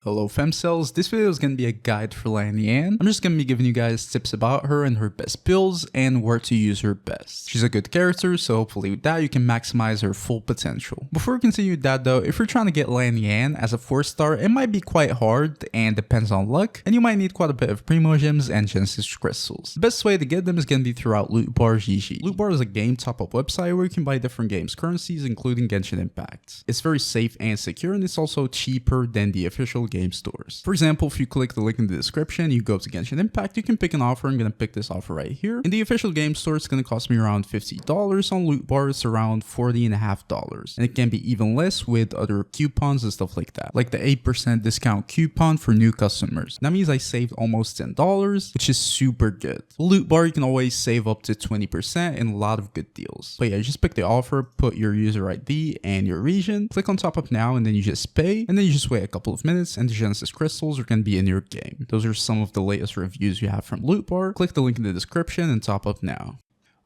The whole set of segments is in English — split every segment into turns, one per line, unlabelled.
Hello femcells, this video is going to be a guide for Lanian. I'm just going to be giving you guys tips about her and her best builds and where to use her best. She's a good character, so hopefully with that you can maximize her full potential. Before we continue with that though, if you're trying to get Lanian as a 4-star, it might be quite hard and depends on luck, and you might need quite a bit of Primo Gems and Genesis Crystals. The best way to get them is going to be throughout Lootbar GG. Lootbar is a game top-up website where you can buy different games currencies including Genshin Impact. It's very safe and secure, and it's also cheaper than the official game stores. For example, if you click the link in the description, you go to Genshin Impact, you can pick an offer. I'm going to pick this offer right here. In the official game store, it's going to cost me around $50. On Lootbar, it's around $40.50. And it can be even less with other coupons and stuff like that, like the 8% discount coupon for new customers. That means I saved almost $10, which is super good. Lootbar, you can always save up to 20% in a lot of good deals. But yeah, just pick the offer, put your user ID and your region, click on top up now, and then you just pay, and then you just wait a couple of minutes and the Genesis Crystals are going to be in your game. Those are some of the latest reviews you have from Lootbar. Click the link in the description and top up now.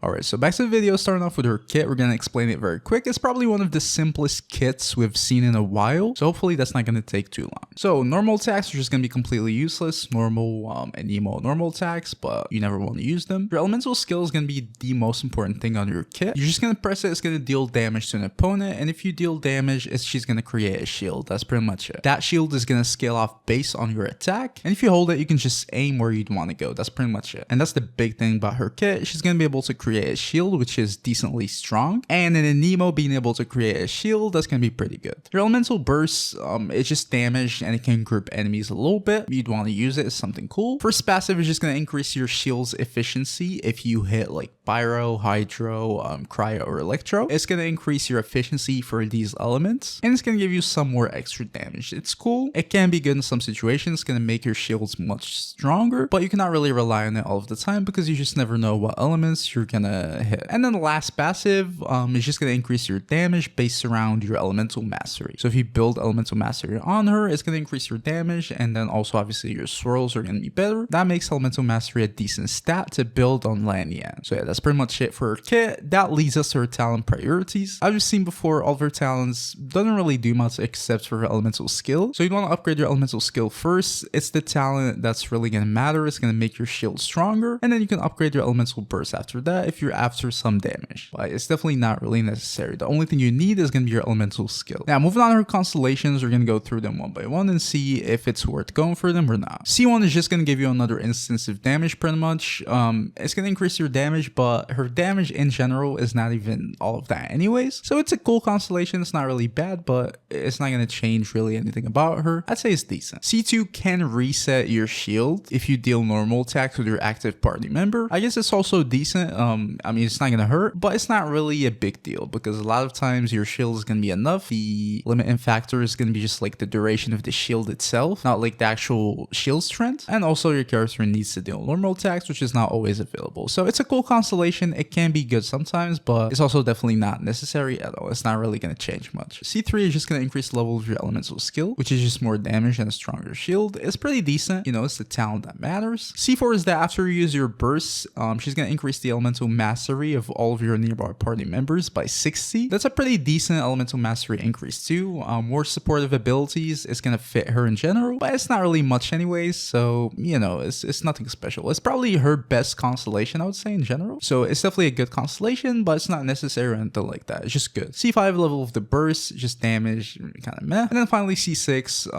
Alright, so back to the video, starting off with her kit. We're going to explain it very quick. It's probably one of the simplest kits we've seen in a while, so hopefully that's not going to take too long. So normal attacks are just going to be completely useless. Normal and emo normal attacks, but you never want to use them. Your elemental skill is going to be the most important thing on your kit. You're just going to press it, it's going to deal damage to an opponent, and if you deal damage, she's going to create a shield. That's pretty much it. That shield is going to scale off based on your attack, and if you hold it, you can just aim where you'd want to go. That's pretty much it. And that's the big thing about her kit. She's going to be able to create a shield, which is decently strong, and in a Nemo, being able to create a shield, that's gonna be pretty good. Your elemental burst, it's just damage and it can group enemies a little bit. You'd want to use it as something cool. First passive is just gonna increase your shield's efficiency if you hit like Pyro, Hydro, Cryo, or Electro. It's gonna increase your efficiency for these elements, and it's gonna give you some more extra damage. It's cool. It can be good in some situations. It's gonna make your shields much stronger, but you cannot really rely on it all of the time because you just never know what elements you're gonna hit. And then the last passive is just going to increase your damage based around your elemental mastery. So if you build elemental mastery on her, it's going to increase your damage, and then also obviously your swirls are going to be better. That makes elemental mastery a decent stat to build on Lanian. So yeah, that's pretty much it for her kit. That leads us to her talent priorities. I've just seen before, all of her talents doesn't really do much except for her elemental skill. So you want to upgrade your elemental skill first. It's the talent that's really going to matter. It's going to make your shield stronger, and then you can upgrade your elemental burst after that if you're after some damage. But it's definitely not really necessary. The only thing you need is going to be your elemental skill. Now, moving on to her constellations, we're going to go through them one by one and see if it's worth going for them or not. C1 is just going to give you another instance of damage pretty much. It's going to increase your damage, but her damage in general is not even all of that anyways. So it's a cool constellation. It's not really bad, but it's not going to change really anything about her. I'd say it's decent. C2 can reset your shield if you deal normal attacks with your active party member. I guess it's also decent. I mean, it's not gonna hurt, but it's not really a big deal because a lot of times your shield is gonna be enough. The limiting factor is gonna be just like the duration of the shield itself, not like the actual shield strength. And also your character needs to deal normal attacks, which is not always available. So it's a cool constellation. It can be good sometimes, but it's also definitely not necessary at all. It's not really gonna change much. C3 is just gonna increase the level of your elemental skill, which is just more damage and a stronger shield. It's pretty decent. You know, it's the talent that matters. C4 is that after you use your burst, she's gonna increase the elemental mastery of all of your nearby party members by 60. That's a pretty decent elemental mastery increase too. More supportive abilities is gonna fit her in general, but it's not really much anyways, so you know, it's nothing special. It's probably her best constellation, I would say, in general. So it's definitely a good constellation, but it's not necessary or anything like that. It's just good. C5 level of the burst, just damage, kind of meh. And then finally C6,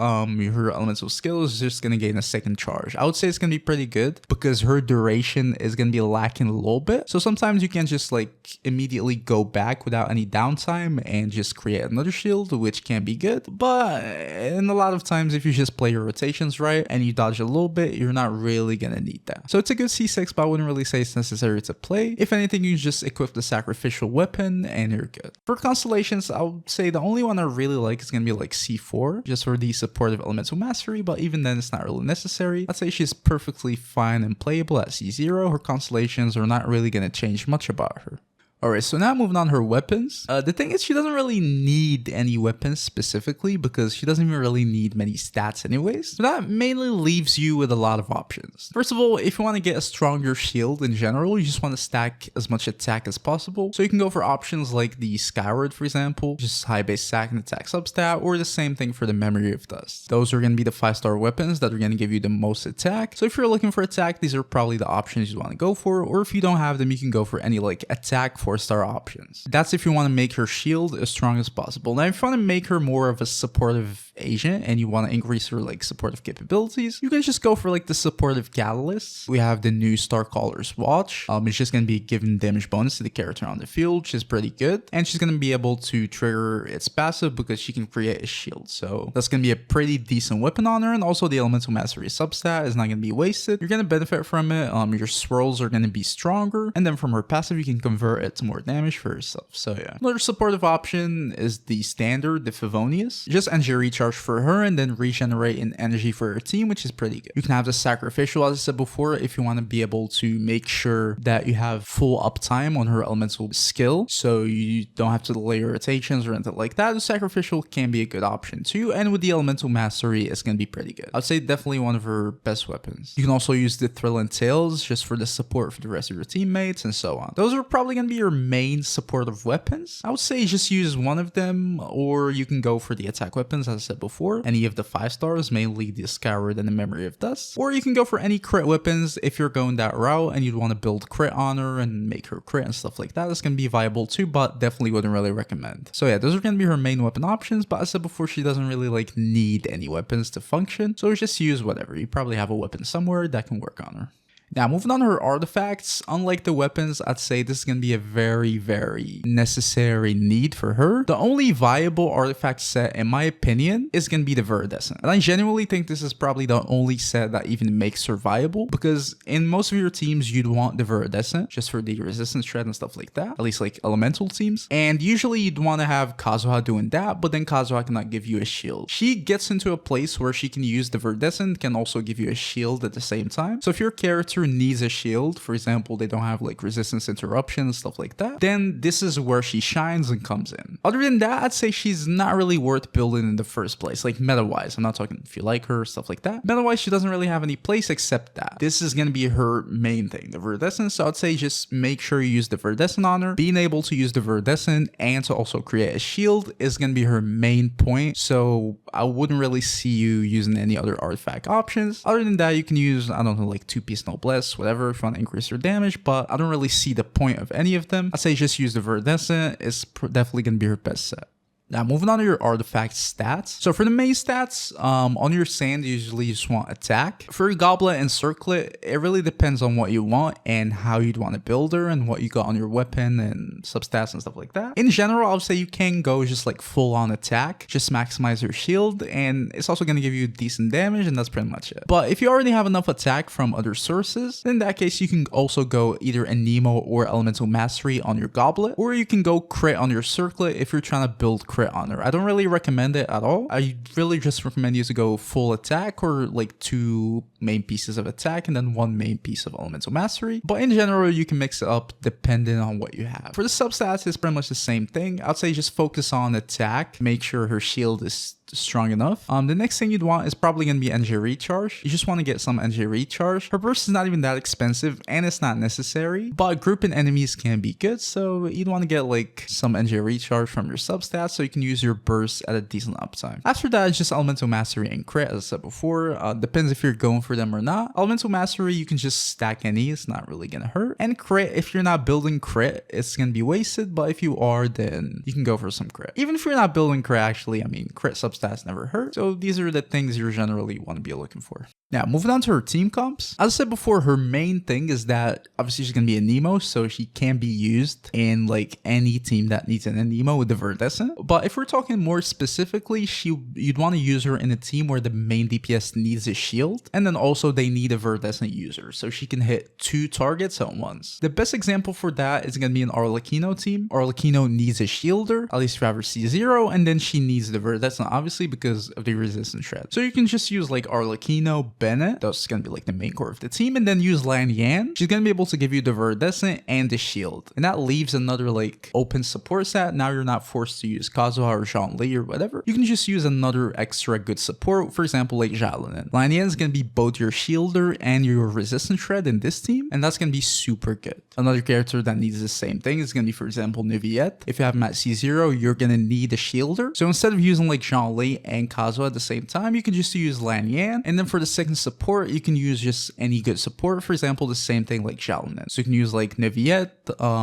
her elemental skill is just gonna gain a second charge. I would say it's gonna be pretty good because her duration is gonna be lacking a little bit. So sometimes you can just like immediately go back without any downtime and just create another shield, which can be good. But in a lot of times, if you just play your rotations right and you dodge a little bit, you're not really gonna need that. So it's a good C6, but I wouldn't really say it's necessary to play. If anything, you just equip the sacrificial weapon and you're good. For constellations, I would say the only one I really like is gonna be like C4, just for the supportive elemental mastery, but even then it's not really necessary. I'd say she's perfectly fine and playable at C0. Her constellations are not really gonna change much about her. Alright, so now moving on to her weapons. The thing is, she doesn't really need any weapons specifically because she doesn't even really need many stats anyways. So that mainly leaves you with a lot of options. First of all, if you want to get a stronger shield in general, you just want to stack as much attack as possible. So you can go for options like the Skyward, for example, just high base stack and attack substat, or the same thing for the Memory of Dust. Those are going to be the 5-star weapons that are going to give you the most attack. So if you're looking for attack, these are probably the options you want to go for, or if you don't have them, you can go for any like attack 4-star options. That's if you want to make her shield as strong as possible. Now, if you want to make her more of a supportive agent and you want to increase her like supportive capabilities, you can just go for like the supportive catalysts. We have the new Starcaller's Watch. It's just going to be giving damage bonus to the character on the field, which is pretty good. And she's going to be able to trigger its passive because she can create a shield. So that's going to be a pretty decent weapon on her. And also the Elemental Mastery substat is not going to be wasted. You're going to benefit from it. Your swirls are going to be stronger. And then from her passive, you can convert it to more damage for herself. So yeah. Another supportive option is the standard, the Favonius. Just energy recharge for her and then regenerate in energy for her team, which is pretty good. You can have the sacrificial, as I said before, if you want to be able to make sure that you have full uptime on her elemental skill, so you don't have to delay your rotations or anything like that. The sacrificial can be a good option too, and with the elemental mastery, it's going to be pretty good. I'd say definitely one of her best weapons. You can also use the Thrill and Tails just for the support for the rest of your teammates and so on. Those are probably going to be your main supportive weapons. I would say just use one of them, or you can go for the attack weapons, as I said before, any of the 5-stars, mainly the Skyward and the Memory of Dust, or you can go for any crit weapons if you're going that route and you'd want to build crit on her and make her crit and stuff like that. That's going to be viable too, but definitely wouldn't really recommend. So yeah, those are going to be her main weapon options, but as I said before, she doesn't really like need any weapons to function, so just use whatever. You probably have a weapon somewhere that can work on her. Now, moving on to her artifacts, unlike the weapons, I'd say this is going to be a very, very necessary need for her. The only viable artifact set, in my opinion, is going to be the Viridescent. And I genuinely think this is probably the only set that even makes her viable, because in most of your teams, you'd want the Viridescent just for the resistance shred and stuff like that, at least like elemental teams. And usually you'd want to have Kazuha doing that, but then Kazuha cannot give you a shield. She gets into a place where she can use the Viridescent, can also give you a shield at the same time. So if your character needs a shield, for example, they don't have like resistance interruption and stuff like that, then this is where she shines and comes in. Other than that, I'd say she's not really worth building in the first place, like meta-wise. I'm not talking if you like her, stuff like that. Meta-wise, she doesn't really have any place except that. This is going to be her main thing, the Viridescent. So I'd say just make sure you use the Viridescent on her. Being able to use the Viridescent and to also create a shield is going to be her main point. So I wouldn't really see you using any other artifact options. Other than that, you can use, I don't know, like 2-piece Noblesse, whatever, if you want to increase your damage, but I don't really see the point of any of them. I'd say just use the Viridescent. It's definitely going to be her best set. Now, moving on to your artifact stats. So for the main stats, on your sand, you usually just want attack. For your goblet and circlet, it really depends on what you want and how you'd want to build her and what you got on your weapon and substats and stuff like that. In general, I would say you can go just like full on attack, just maximize your shield, and it's also going to give you decent damage, and that's pretty much it. But if you already have enough attack from other sources, then in that case, you can also go either a Nemo or Elemental Mastery on your goblet, or you can go crit on your circlet if you're trying to build crit on her. I don't really recommend it at all. I really just recommend you to go full attack or like 2 main pieces of attack and then 1 main piece of Elemental Mastery. But in general, you can mix it up depending on what you have. For the substats, it's pretty much the same thing. I'd say just focus on attack. Make sure her shield is strong enough. The next thing you'd want is probably going to be energy recharge. You just want to get some energy recharge. Her burst is not even that expensive and it's not necessary, but grouping enemies can be good, so you'd want to get like some energy recharge from your substats so you can use your burst at a decent uptime. After that, it's just Elemental Mastery and crit, as I said before. Depends if you're going for them or not. Elemental Mastery, you can just stack any, it's not really gonna hurt. And crit, if you're not building crit, it's gonna be wasted, but if you are, then you can go for some crit. Even if you're not building crit, actually, I mean, crit substats never hurt. So these are the things you generally want to be looking for. Now, moving on to her team comps. As I said before, her main thing is that obviously she's going to be a Nemo, so she can be used in like any team that needs an Nemo with the Viridescent. But if we're talking more specifically, you'd want to use her in a team where the main DPS needs a shield, and then also they need a Viridescent user, so she can hit 2 targets at once. The best example for that is going to be an Arlecchino team. Arlecchino needs a shielder, at least if you have her C0, and then she needs the Viridescent, obviously. obviously because of the resistance shred. So you can just use like Arlecchino, Bennett, that's gonna be like the main core of the team, and then use Lan Yan. She's gonna be able to give you the Viridescent and the shield. And that leaves another like open support set. Now you're not forced to use Kazuha or Zhongli or whatever. You can just use another extra good support, for example like Jalinin. Lan Yan is gonna be both your shielder and your resistance shred in this team, and that's gonna be super good. Another character that needs the same thing is gonna be, for example, Niviette. If you have him at C0, you're gonna need a shielder. So instead of using like Zhongli and Kazuha at the same time, you can just use Lan Yan. And then for the second support, you can use just any good support. For example, the same thing like Jalinin. So you can use like Niviette,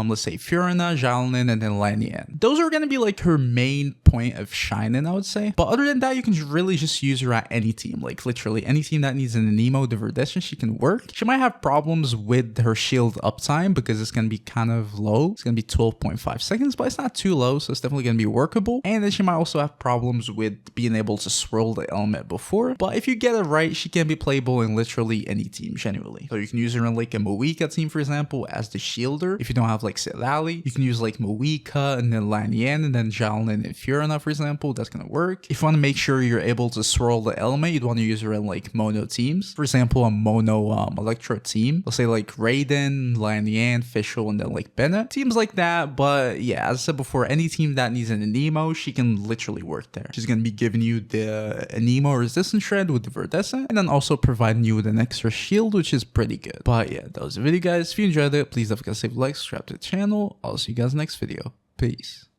let's say Fiorina, Jalinin, and then Lan Yan. Those are gonna be like her main point of shining, I would say. But other than that, you can really just use her at any team. Like literally any team that needs an Anemo, the Viridescent, she can work. She might have problems with her shield uptime because it's gonna be kind of low. It's gonna be 12.5 seconds, but it's not too low, so it's definitely gonna be workable. And then she might also have problems with being able to swirl the element before. But if you get it right, she can be playable in literally any team, genuinely. So you can use her in like a Moika team, for example, as the shielder. If you don't have like Silali, you can use like Moika and then Lan Yan and then Jalinin and Fiorina, for example. That's gonna work. If you want to make sure you're able to swirl the element, you'd want to use her in like mono teams. For example, a mono Electro team. Let's say like Raiden, Lan Yan, Fischl, and then like Bennett. Teams like that. But yeah, as I said before, any team that needs an Anemo, she can literally work there. She's gonna be giving you the Anemo resistance shred with the Viridescent, and then also providing you with an extra shield, which is pretty good. But yeah, that was the video, guys. If you enjoyed it, please don't forget to save a like, subscribe to the channel. I'll see you guys next video. Peace.